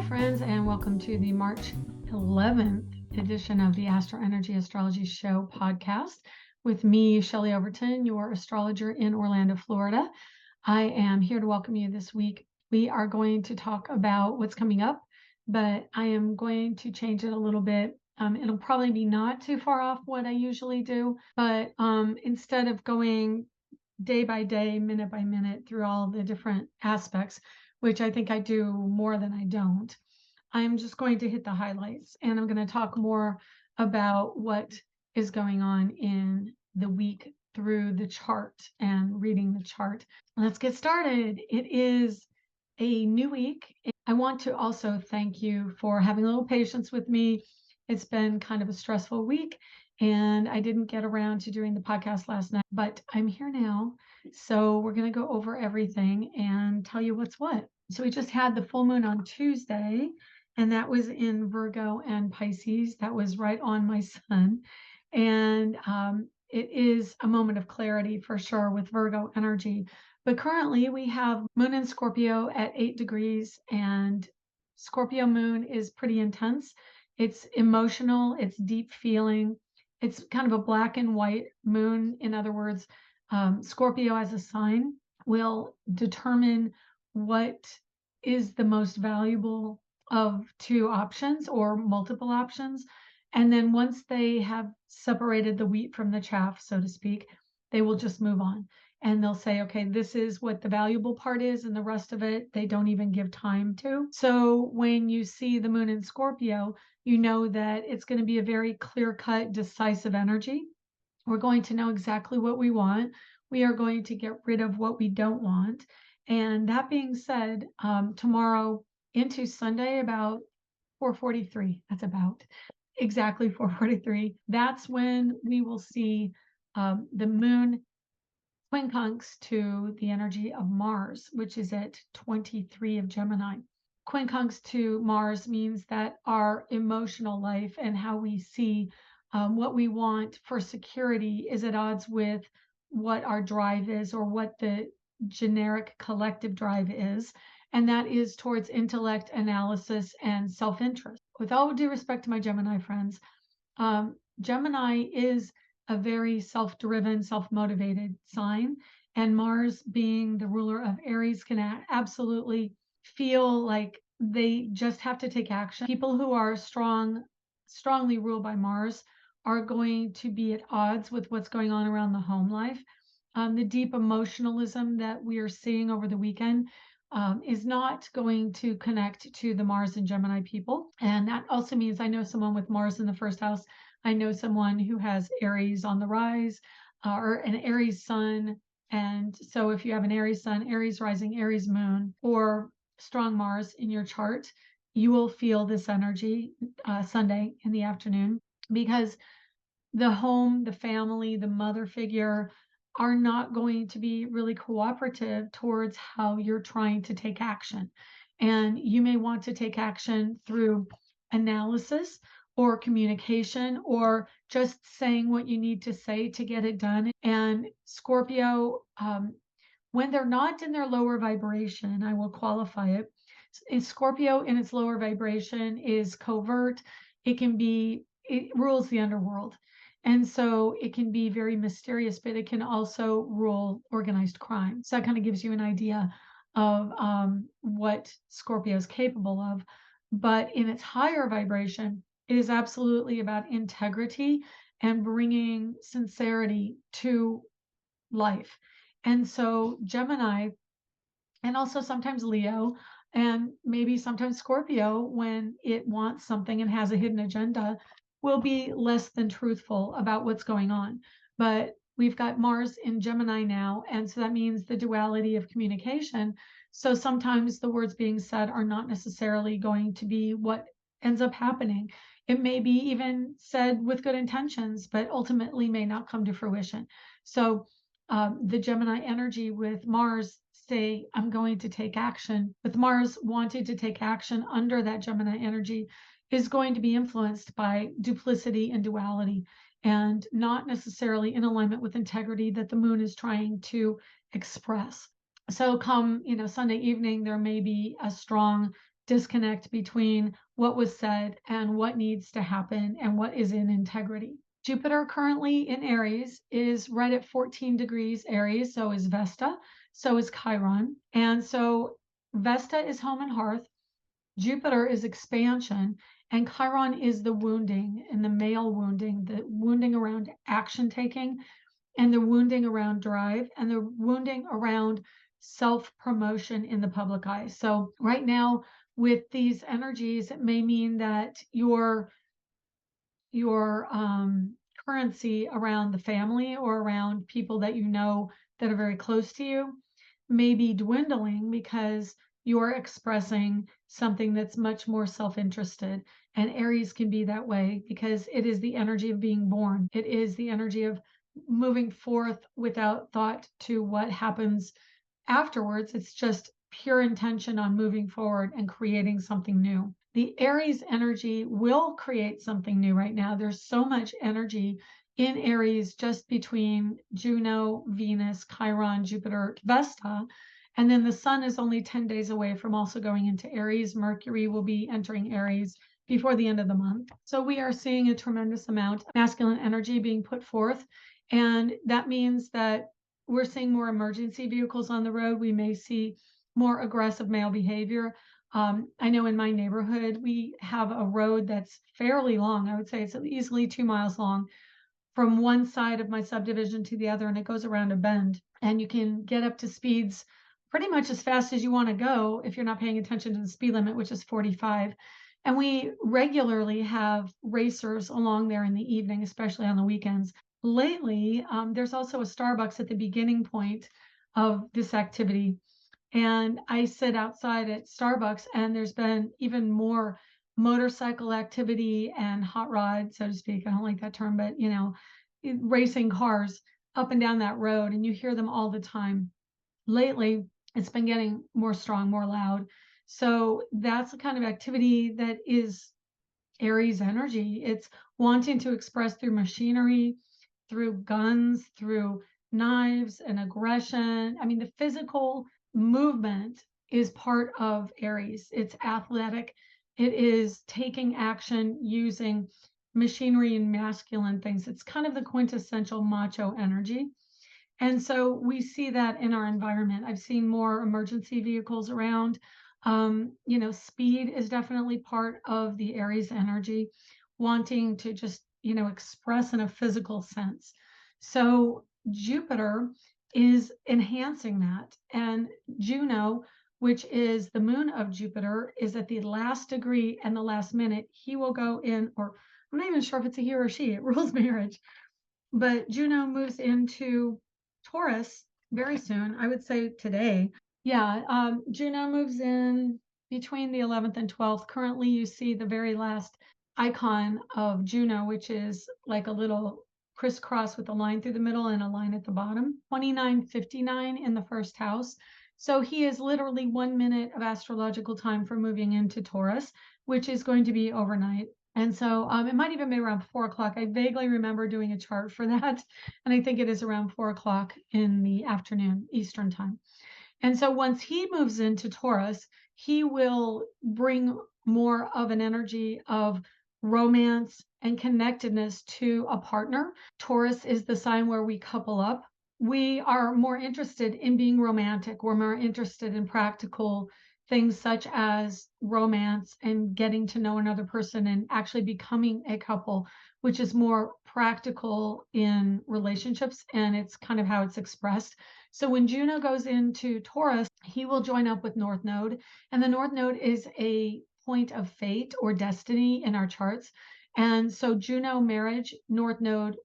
friends, and welcome to the March 11th edition of the AstroEnergy Astrology Show podcast with me, Shelley Overton, your astrologer in Orlando, Florida. I am here to welcome you this week. We are going to talk about what's coming up, but I am going to change it a little bit. It'll probably be not too far off what I usually do, but instead of going day by day, minute by minute through all the different aspects, which I think I do more than I don't, I'm just going to hit the highlights, and I'm going to talk more about what is going on in the week through the chart and reading the chart. Let's get started. It is a new week. I want to also thank you for having a little patience with me. It's been kind of a stressful week, and I didn't get around to doing the podcast last night, but I'm here now. So we're going to go over everything and tell you what's what. So we just had the full moon on Tuesday, and that was in Virgo and Pisces. That was right on my sun. And it is a moment of clarity for sure with Virgo energy. But currently we have moon in Scorpio at 8 degrees, and Scorpio moon is pretty intense. It's emotional, it's deep feeling. It's kind of a black and white moon. In other words, Scorpio as a sign will determine what is the most valuable of two options or multiple options. And then once they have separated the wheat from the chaff, so to speak, they will just move on. And they'll say, okay, this is what the valuable part is, and the rest of it, they don't even give time to. So when you see the moon in Scorpio, you know that it's going to be a very clear-cut, decisive energy. We're going to know exactly what we want. We are going to get rid of what we don't want. And that being said, tomorrow into Sunday, about 4:43, that's about exactly 4:43, that's when we will see the moon quincunx to the energy of Mars, which is at 23 of Gemini. Quincunx to Mars means that our emotional life and how we see what we want for security is at odds with what our drive is, or what the generic collective drive is, and that is towards intellect, analysis, and self-interest. With all due respect to my Gemini friends, Gemini is a very self-driven, self-motivated sign, and Mars, being the ruler of Aries, can absolutely feel like they just have to take action. People who are strongly ruled by Mars are going to be at odds with what's going on around the home life. The deep emotionalism that we are seeing over the weekend is not going to connect to the Mars and Gemini people. And that also means I know someone with Mars in the first house. I know someone who has Aries on the rise, or an Aries sun. And so if you have an Aries sun, Aries rising, Aries moon, or strong Mars in your chart, you will feel this energy Sunday in the afternoon, because the home, the family, the mother figure are not going to be really cooperative towards how you're trying to take action. And you may want to take action through analysis or communication, or just saying what you need to say to get it done. And Scorpio, when they're not in their lower vibration, I will qualify it. Scorpio in its lower vibration is covert. It rules the underworld. And so it can be very mysterious, but it can also rule organized crime. So that kind of gives you an idea of what Scorpio is capable of. But in its higher vibration, it is absolutely about integrity and bringing sincerity to life. And so Gemini, and also sometimes Leo, and maybe sometimes Scorpio, when it wants something and has a hidden agenda, will be less than truthful about what's going on. But we've got Mars in Gemini now, and so that means the duality of communication. So sometimes the words being said are not necessarily going to be what ends up happening. It may be even said with good intentions, but ultimately may not come to fruition. So the Gemini energy with Mars say, I'm going to take action, with Mars wanting to take action under that Gemini energy, is going to be influenced by duplicity and duality, and not necessarily in alignment with integrity that the moon is trying to express. So come, Sunday evening, there may be a strong disconnect between what was said and what needs to happen and what is in integrity. Jupiter currently in Aries is right at 14 degrees Aries, so is Vesta, so is Chiron. And so Vesta is home and hearth, Jupiter is expansion, and Chiron is the wounding and the male wounding, the wounding around action taking, and the wounding around drive, and the wounding around self-promotion in the public eye. So right now, with these energies, it may mean that your currency around the family or around people that you know that are very close to you may be dwindling because you're expressing something that's much more self-interested. And Aries can be that way because it is the energy of being born. It is the energy of moving forth without thought to what happens afterwards. It's just pure intention on moving forward and creating something new. The Aries energy will create something new right now. There's so much energy in Aries just between Juno, Venus, Chiron, Jupiter, Vesta. And then the sun is only 10 days away from also going into Aries. Mercury will be entering Aries before the end of the month. So we are seeing a tremendous amount of masculine energy being put forth. And that means that we're seeing more emergency vehicles on the road. We may see more aggressive male behavior. I know in my neighborhood, we have a road that's fairly long. I would say it's easily 2 miles long from one side of my subdivision to the other, and it goes around a bend. And you can get up to speeds pretty much as fast as you want to go if you're not paying attention to the speed limit, which is 45. And we regularly have racers along there in the evening, especially on the weekends. Lately, there's also a Starbucks at the beginning point of this activity. And I sit outside at Starbucks, and there's been even more motorcycle activity and hot rod, so to speak. I don't like that term, but racing cars up and down that road, and you hear them all the time. Lately, it's been getting more strong, more loud. So that's the kind of activity that is Aries energy. It's wanting to express through machinery, through guns, through knives and aggression. I mean, the physical movement is part of Aries. It's athletic. It is taking action using machinery and masculine things. It's kind of the quintessential macho energy. And so we see that in our environment. I've seen more emergency vehicles around. Speed is definitely part of the Aries energy, wanting to just, express in a physical sense. So Jupiter is enhancing that. And Juno, which is the moon of Jupiter, is at the last degree and the last minute. He will go in, or I'm not even sure if it's a he or she, it rules marriage. But Juno moves into Taurus very soon. I would say today. Yeah, Juno moves in between the 11th and 12th. Currently, you see the very last icon of Juno, which is like a little crisscross with a line through the middle and a line at the bottom. 2959 in the first house. So he is literally 1 minute of astrological time for moving into Taurus, which is going to be overnight. And so it might even be around 4 o'clock. I vaguely remember doing a chart for that. And I think it is around 4 o'clock in the afternoon, Eastern time. And so once he moves into Taurus, he will bring more of an energy of romance and connectedness to a partner. Taurus is the sign where we couple up. We are more interested in being romantic. We're more interested in practical things such as romance and getting to know another person and actually becoming a couple, which is more practical in relationships, and it's kind of how it's expressed. So when Juno goes into Taurus, he will join up with North Node, and the North Node is a point of fate or destiny in our charts. And so Juno marriage, North Node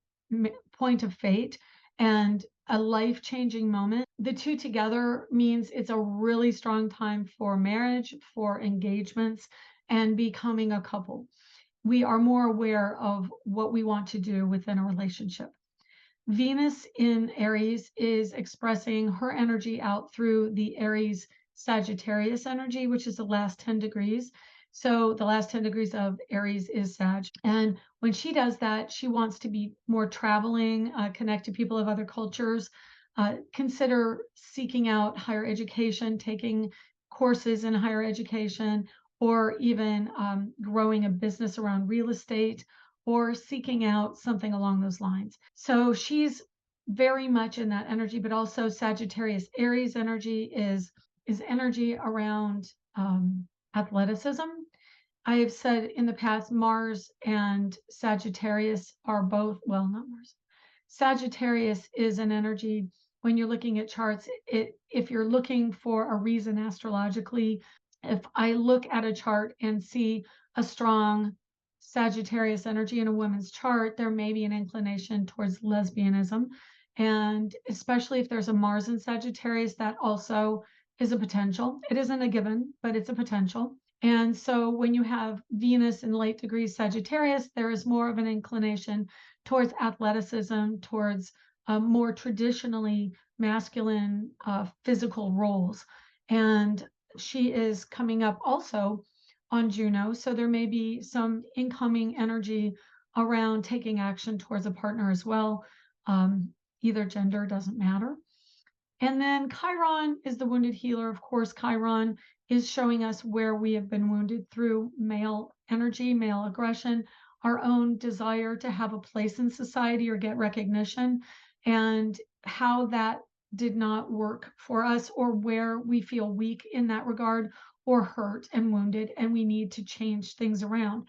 point of fate, and a life-changing moment. The two together means it's a really strong time for marriage, for engagements, and becoming a couple. We are more aware of what we want to do within a relationship. Venus in Aries is expressing her energy out through the Aries Sagittarius energy, which is the last 10 degrees. So the last 10 degrees of Aries is Sag. And when she does that, she wants to be more traveling, connect to people of other cultures, consider seeking out higher education, taking courses in higher education, or even growing a business around real estate or seeking out something along those lines. So she's very much in that energy, but also Sagittarius Aries energy is energy around athleticism. I have said in the past, Mars and Sagittarius are both, well, not Mars. Sagittarius is an energy when you're looking at charts, if you're looking for a reason astrologically, if I look at a chart and see a strong Sagittarius energy in a woman's chart, there may be an inclination towards lesbianism. And especially if there's a Mars in Sagittarius, that also is a potential. It isn't a given, but it's a potential. And so when you have Venus in late degrees Sagittarius, there is more of an inclination towards athleticism, towards more traditionally masculine physical roles. And she is coming up also on Juno. So there may be some incoming energy around taking action towards a partner as well. Either gender doesn't matter. And then Chiron is the wounded healer. Of course, Chiron is showing us where we have been wounded through male energy, male aggression, our own desire to have a place in society or get recognition, and how that did not work for us, or where we feel weak in that regard or hurt and wounded, and we need to change things around.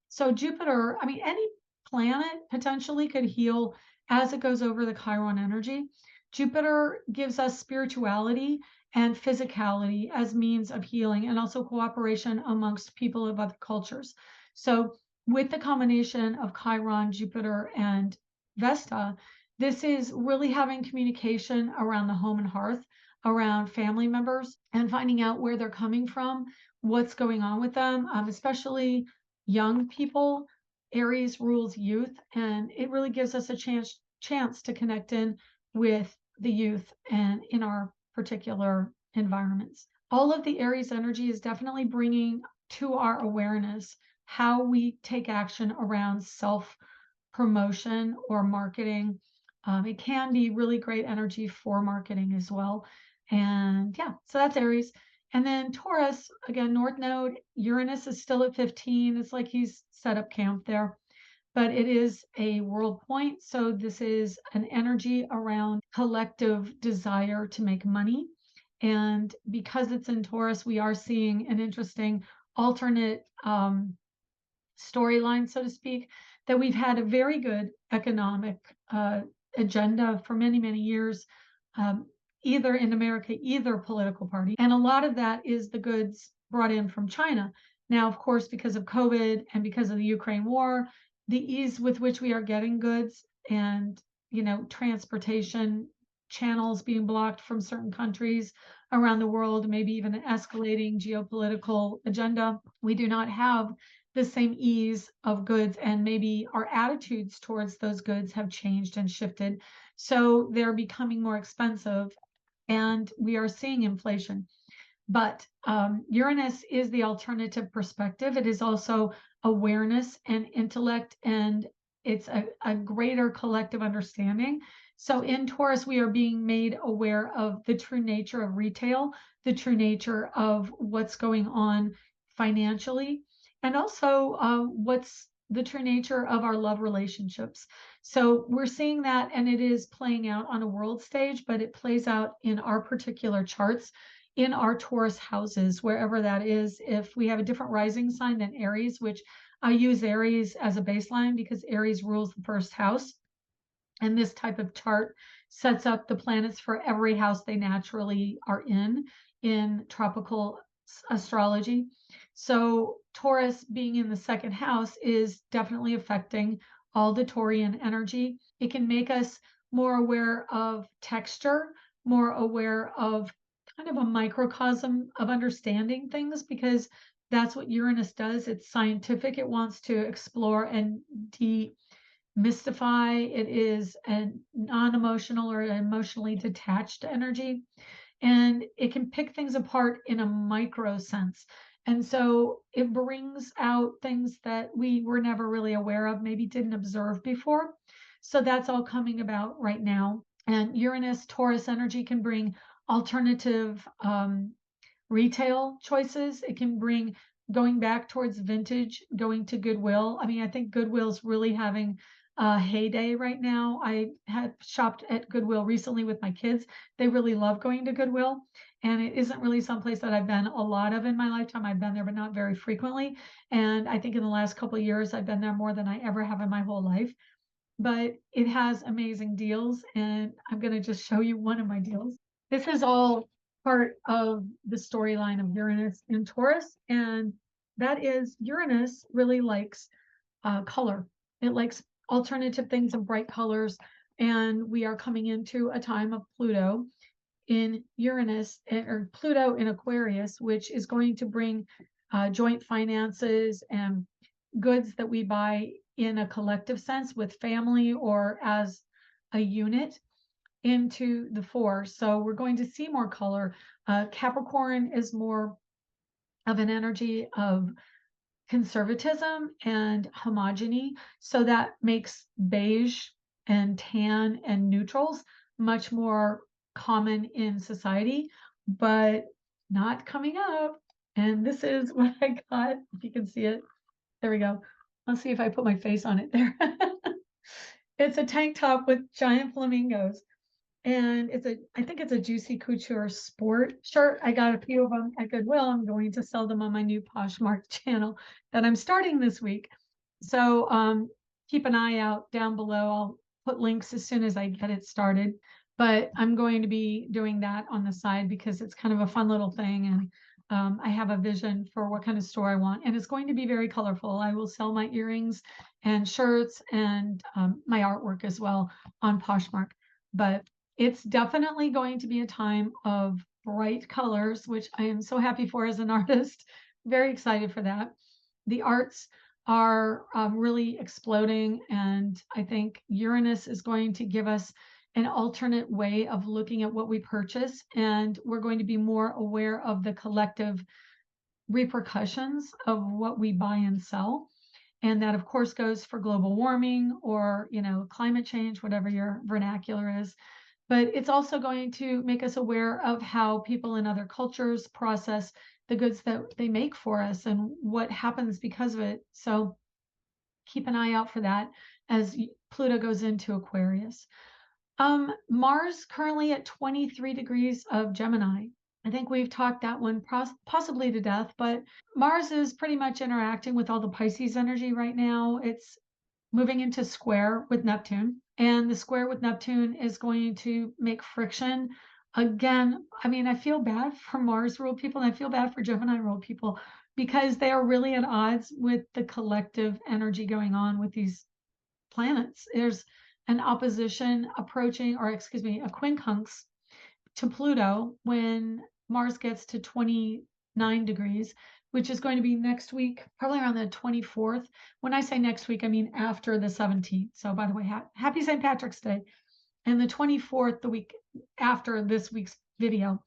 So Jupiter, I mean, any planet potentially could heal as it goes over the Chiron energy. Jupiter gives us spirituality and physicality as means of healing, and also cooperation amongst people of other cultures. So with the combination of Chiron, Jupiter, and Vesta, this is really having communication around the home and hearth, around family members, and finding out where they're coming from, what's going on with them, especially young people. Aries rules youth, and it really gives us a chance to connect in with the youth and in our particular environments. All of the Aries energy is definitely bringing to our awareness how we take action around self promotion or marketing. It can be really great energy for marketing as well. And yeah, so that's Aries. And then Taurus, again, North Node, Uranus is still at 15. It's like he's set up camp there, but it is a world point. So this is an energy around collective desire to make money. And because it's in Taurus, we are seeing an interesting alternate storyline, so to speak, that we've had a very good economic agenda for many, many years, either in America, either political party. And a lot of that is the goods brought in from China. Now, of course, because of COVID and because of the Ukraine war, the ease with which we are getting goods and, transportation channels being blocked from certain countries around the world, maybe even an escalating geopolitical agenda, we do not have the same ease of goods, and maybe our attitudes towards those goods have changed and shifted. So they're becoming more expensive, and we are seeing inflation. But Uranus is the alternative perspective. It is also awareness and intellect, and it's a greater collective understanding. So in Taurus, we are being made aware of the true nature of retail, the true nature of what's going on financially, and also what's the true nature of our love relationships. So we're seeing that, and it is playing out on a world stage, but it plays out in our particular charts, in our Taurus houses, wherever that is. If we have a different rising sign than Aries, which I use Aries as a baseline because Aries rules the first house, and this type of chart sets up the planets for every house they naturally are in tropical astrology. So Taurus being in the second house is definitely affecting all the Taurian energy. It can make us more aware of texture, more aware of kind of a microcosm of understanding things, because that's what Uranus does. It's scientific. It wants to explore and demystify. It is a non-emotional or emotionally detached energy, and it can pick things apart in a micro sense. And so it brings out things that we were never really aware of, maybe didn't observe before. So that's all coming about right now. And Uranus Taurus energy can bring alternative retail choices. It can bring going back towards vintage, going to Goodwill. I mean, I think Goodwill's really having a heyday right now. I had shopped at Goodwill recently with my kids. They really love going to Goodwill, and it isn't really someplace that I've been a lot of in my lifetime. I've been there, but not very frequently. And I think in the last couple of years, I've been there more than I ever have in my whole life. But it has amazing deals, and I'm going to just show you one of my deals. This is all part of the storyline of Uranus in Taurus, and that is Uranus really likes color. It likes alternative things and bright colors, and we are coming into a time of Pluto in Uranus or Pluto in Aquarius, which is going to bring joint finances and goods that we buy in a collective sense with family or as a unit into the fore. So we're going to see more color. Capricorn is more of an energy of conservatism and homogeny. So that makes beige and tan and neutrals much more common in society, but not coming up. And this is what I got, if you can see it. There we go. Let's see if I put my face on it there. It's a tank top with giant flamingos. And I think it's a Juicy Couture sport shirt. I got a few of them at Goodwill. I'm going to sell them on my new Poshmark channel that I'm starting this week. So keep an eye out down below. I'll put links as soon as I get it started. But I'm going to be doing that on the side because it's kind of a fun little thing. And I have a vision for what kind of store I want. And it's going to be very colorful. I will sell my earrings and shirts and my artwork as well on Poshmark. But it's definitely going to be a time of bright colors, which I am so happy for as an artist. Very excited for that. The arts are really exploding, and I think Uranus is going to give us an alternate way of looking at what we purchase, and we're going to be more aware of the collective repercussions of what we buy and sell. And that, of course, goes for global warming or, climate change, whatever your vernacular is. But it's also going to make us aware of how people in other cultures process the goods that they make for us and what happens because of it. So keep an eye out for that as Pluto goes into Aquarius. Mars currently at 23 degrees of Gemini. I think we've talked that one possibly to death, but Mars is pretty much interacting with all the Pisces energy right now. It's moving into square with Neptune, and the square with Neptune is going to make friction. Again, I mean, I feel bad for Mars ruled people and I feel bad for Gemini ruled people because they are really at odds with the collective energy going on with these planets. There's an opposition approaching, or excuse me, a quincunx to Pluto when Mars gets to 29 degrees, which is going to be next week, probably around the 24th. When I say next week, I mean after the 17th. So by the way, happy St. Patrick's Day. And the 24th, the week after this week's video,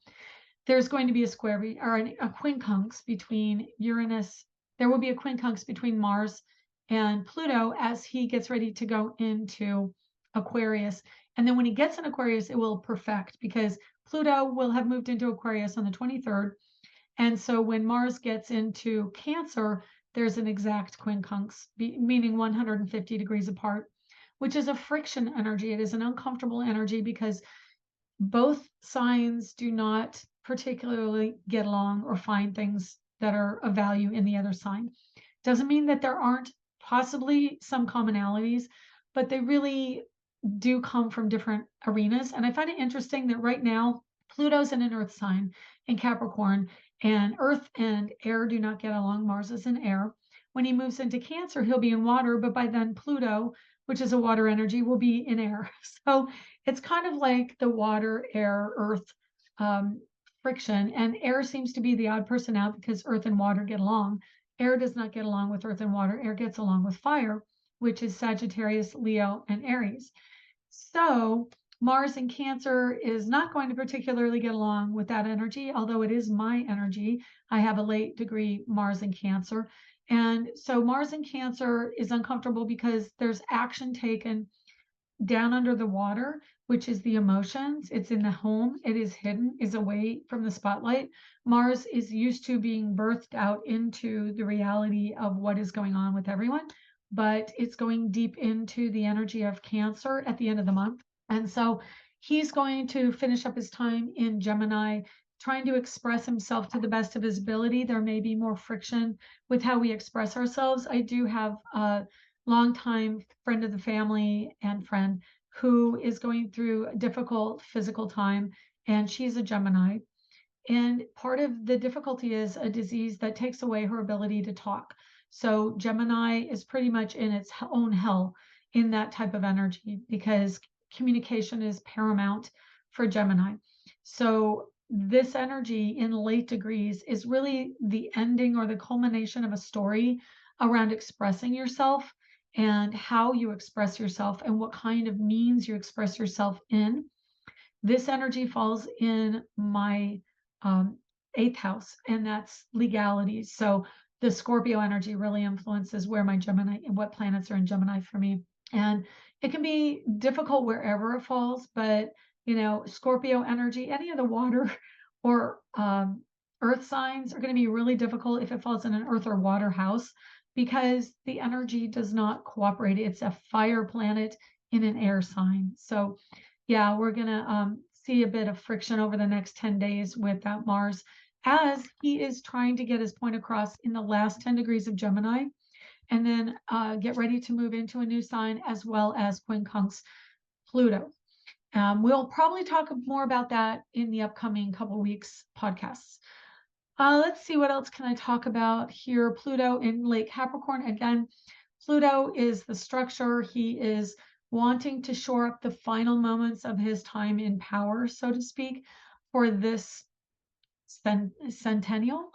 there's going to be a square or a quincunx between Uranus. There will be a quincunx between Mars and Pluto as he gets ready to go into Aquarius. And then when he gets in Aquarius, it will perfect because Pluto will have moved into Aquarius on the 23rd. And so when Mars gets into Cancer, there's an exact quincunx, meaning 150 degrees apart, which is a friction energy. It is an uncomfortable energy because both signs do not particularly get along or find things that are of value in the other sign. Doesn't mean that there aren't possibly some commonalities, but they really do come from different arenas. And I find it interesting that right now, Pluto's in an earth sign in Capricorn, and earth and air do not get along. Mars is in air. When he moves into Cancer, he'll be in water, but by then Pluto, which is a water energy, will be in air. So it's kind of like the water, air, earth friction. And air seems to be the odd person out because earth and water get along. Air does not get along with earth and water. Air gets along with fire, which is Sagittarius, Leo, and Aries. So Mars in Cancer is not going to particularly get along with that energy, although it is my energy. I have a late degree Mars in Cancer. And so Mars in Cancer is uncomfortable because there's action taken down under the water, which is the emotions. It's in the home. It is hidden, is away from the spotlight. Mars is used to being birthed out into the reality of what is going on with everyone, but it's going deep into the energy of Cancer at the end of the month. And so he's going to finish up his time in Gemini, trying to express himself to the best of his ability. There may be more friction with how we express ourselves. I do have a longtime friend of the family and friend who is going through a difficult physical time, and she's a Gemini. And part of the difficulty is a disease that takes away her ability to talk. So Gemini is pretty much in its own hell in that type of energy because communication is paramount for Gemini. So this energy in late degrees is really the ending or the culmination of a story around expressing yourself and how you express yourself and what kind of means you express yourself in. This energy falls in my eighth house, and that's legalities. So the Scorpio energy really influences where my Gemini and what planets are in Gemini for me. And it can be difficult wherever it falls, but Scorpio energy, any of the water or earth signs are going to be really difficult if it falls in an earth or water house because the energy does not cooperate. It's a fire planet in an air sign. So yeah, we're going to see a bit of friction over the next 10 days with that Mars as he is trying to get his point across in the last 10 degrees of Gemini and then get ready to move into a new sign as well as quincunx Pluto. We'll probably talk more about that in the upcoming couple weeks podcasts. Let's see, what else can I talk about here? Pluto in late Capricorn. Again, Pluto is the structure. He is wanting to shore up the final moments of his time in power, so to speak, for this centennial,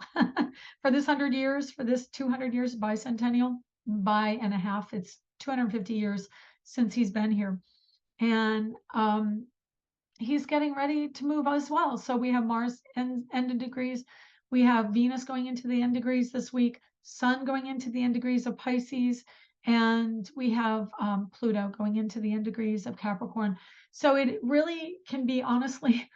for this 100 years, for this 200 years, bicentennial, by and a half. It's 250 years since he's been here. And he's getting ready to move as well. So we have Mars end of degrees. We have Venus going into the end degrees this week, Sun going into the end degrees of Pisces, and we have Pluto going into the end degrees of Capricorn. So it really can be, honestly,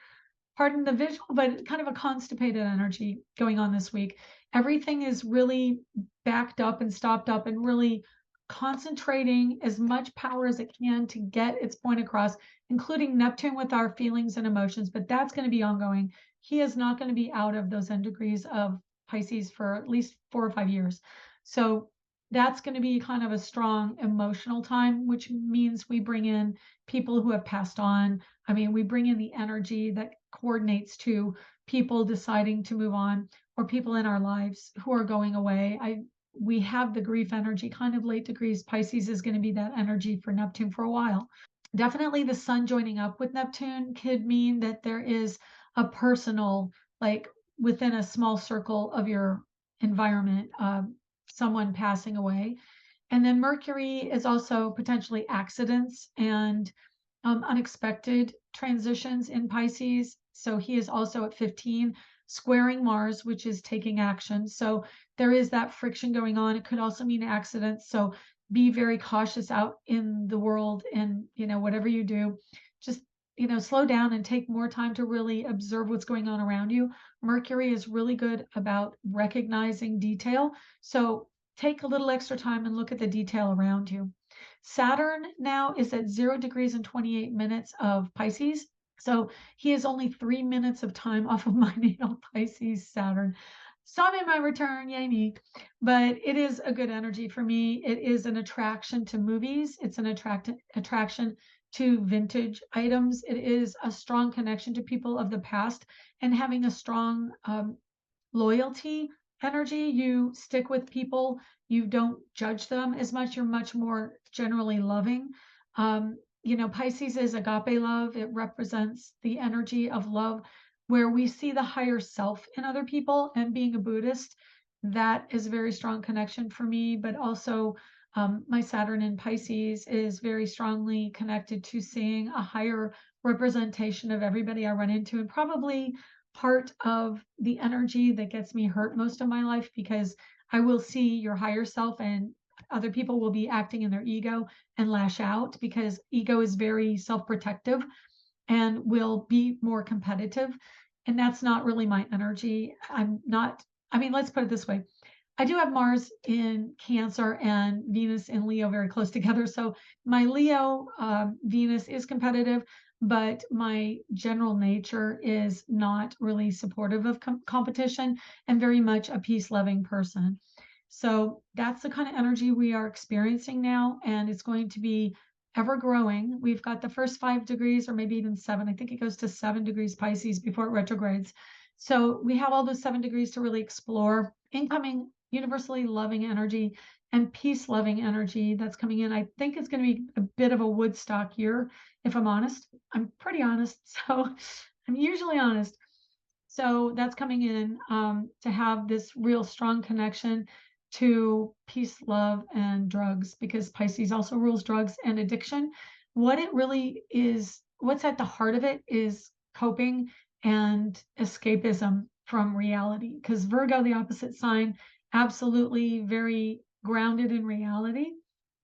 pardon the visual, but kind of a constipated energy going on this week. Everything is really backed up and stopped up and really concentrating as much power as it can to get its point across, including Neptune with our feelings and emotions, but that's going to be ongoing. He is not going to be out of those end degrees of Pisces for at least 4 or 5 years. So that's going to be kind of a strong emotional time, which means we bring in people who have passed on. I mean, we bring in the energy that coordinates to people deciding to move on or people in our lives who are going away. We have the grief energy, kind of late degrees. Pisces is going to be that energy for Neptune for a while. Definitely the Sun joining up with Neptune could mean that there is a personal, like within a small circle of your environment, someone passing away. And then Mercury is also potentially accidents and unexpected transitions in Pisces. So he is also at 15, squaring Mars, which is taking action. So there is that friction going on. It could also mean accidents. So be very cautious out in the world and, whatever you do, just, slow down and take more time to really observe what's going on around you. Mercury is really good about recognizing detail. So take a little extra time and look at the detail around you. Saturn now is at 0 degrees and 28 minutes of Pisces. So he is only 3 minutes of time off of my natal Pisces Saturn. So I'm in my return, yay me. But it is a good energy for me. It is an attraction to movies. It's an attraction to vintage items. It is a strong connection to people of the past and having a strong loyalty energy. You stick with people. You don't judge them as much. You're much more generally loving. Pisces is agape love. It represents the energy of love where we see the higher self in other people. And being a Buddhist, that is a very strong connection for me. But also my Saturn in Pisces is very strongly connected to seeing a higher representation of everybody I run into, and probably part of the energy that gets me hurt most of my life, because I will see your higher self and other people will be acting in their ego and lash out because ego is very self-protective. and will be more competitive. And that's not really my energy. Let's put it this way. I do have Mars in Cancer and Venus in Leo very close together. So my Leo Venus is competitive, but my general nature is not really supportive of competition and very much a peace-loving person. So that's the kind of energy we are experiencing now, and it's going to be ever growing. We've got the first 5 degrees, or maybe even 7. I think it goes to 7 degrees Pisces before it retrogrades. So we have all those 7 degrees to really explore incoming universally loving energy and peace loving energy that's coming in. I think it's going to be a bit of a Woodstock year, if I'm honest. I'm pretty honest, so I'm usually honest. So that's coming in to have this real strong connection to peace, love, and drugs, because Pisces also rules drugs and addiction. What it really is, what's at the heart of it is coping and escapism from reality. Because Virgo, the opposite sign, absolutely very grounded in reality.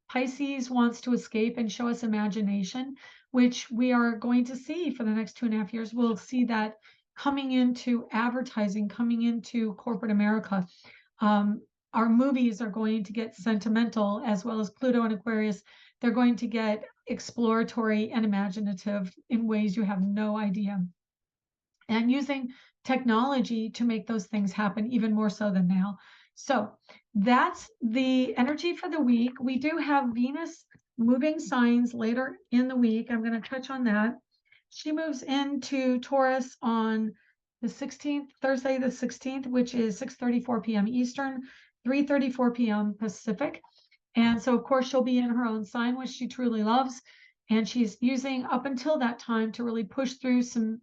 Pisces wants to escape and show us imagination, which we are going to see for the next 2.5 years. We'll see that coming into advertising, coming into corporate America. Our movies are going to get sentimental, as well as Pluto and Aquarius. They're going to get exploratory and imaginative in ways you have no idea. And using technology to make those things happen even more so than now. So that's the energy for the week. We do have Venus moving signs later in the week. I'm going to touch on that. She moves into Taurus on the 16th, Thursday the 16th, which is 6:34 p.m. Eastern, 3:34 p.m. Pacific. And so, of course, she'll be in her own sign, which she truly loves. And she's using up until that time to really push through some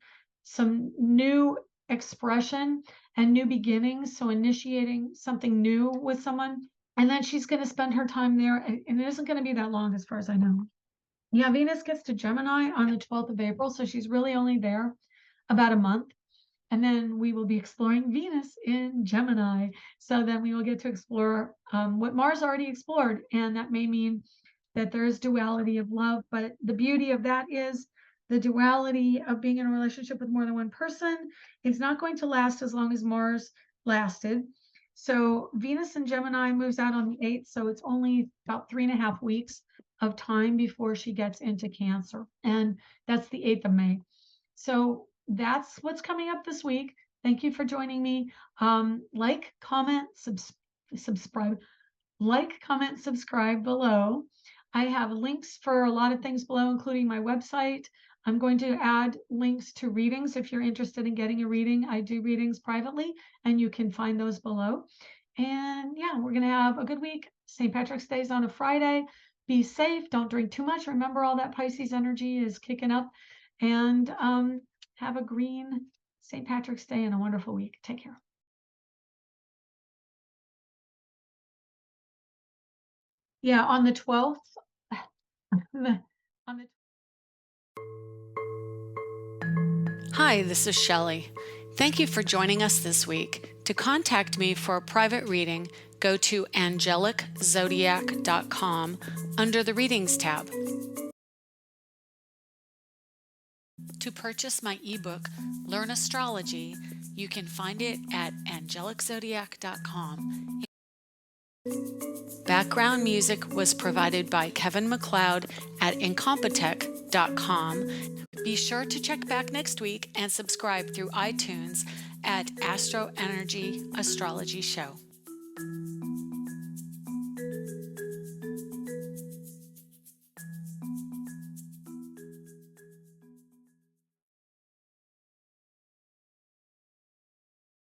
new expression and new beginnings. So initiating something new with someone. And then she's going to spend her time there. And it isn't going to be that long as far as I know. Yeah, Venus gets to Gemini on the 12th of April. So she's really only there about a month. And then we will be exploring Venus in Gemini. So then we will get to explore what Mars already explored. And that may mean that there is duality of love. But the beauty of that is the duality of being in a relationship with more than one person is not going to last as long as Mars lasted. So Venus in Gemini moves out on the 8th. So it's only about 3.5 weeks of time before she gets into Cancer. And that's the 8th of May. So that's what's coming up this week. Thank you for joining me. Like, comment, subscribe. Like, comment, subscribe below. I have links for a lot of things below, including my website. I'm going to add links to readings. If you're interested in getting a reading, I do readings privately, and you can find those below. And yeah, we're going to have a good week. St. Patrick's Day is on a Friday. Be safe. Don't drink too much. Remember, all that Pisces energy is kicking up. And have a green St. Patrick's Day and a wonderful week. Take care. Yeah, on the 12th. Hi, this is Shelley. Thank you for joining us this week. To contact me for a private reading, go to angeliczodiac.com under the Readings tab. To purchase my ebook, Learn Astrology, you can find it at angeliczodiac.com. Background music was provided by Kevin MacLeod at incompetech.com. Be sure to check back next week and subscribe through iTunes at AstroEnergy Astrology Show.